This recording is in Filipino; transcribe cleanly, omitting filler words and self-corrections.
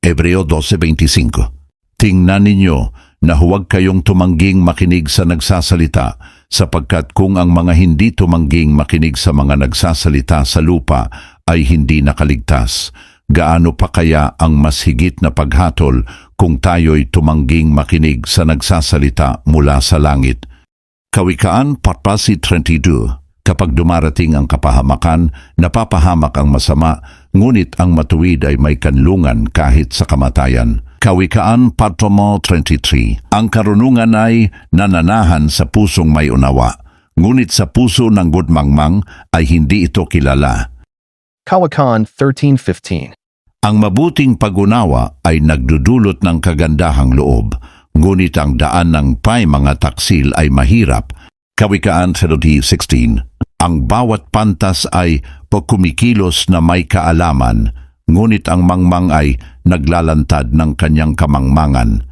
Hebreo 12:25. Tingnan ninyo na huwag kayong tumangging makinig sa nagsasalita, sapagkat kung ang mga hindi tumangging makinig sa mga nagsasalita sa lupa ay hindi nakaligtas, gaano pa kaya ang mas higit na paghatol kung tayo'y tumangging makinig sa nagsasalita mula sa langit? Kawikaan 4:32. Kapag dumarating ang kapahamakan, napapahamak ang masama, ngunit ang matuwid ay may kanlungan kahit sa kamatayan. Kawikaan 4:23. Ang karunungan ay nananahan sa pusong may unawa, ngunit sa puso ng gudmangmang ay hindi ito kilala. Kawikaan 13:15. Ang mabuting pag-unawa ay nagdudulot ng kagandahang loob, ngunit ang daan ng mga taksil ay mahirap. Kawikaan 30:16. Ang bawat pantas ay kumikilos na may kaalaman, ngunit ang mangmang ay naglalantad ng kanyang kamangmangan.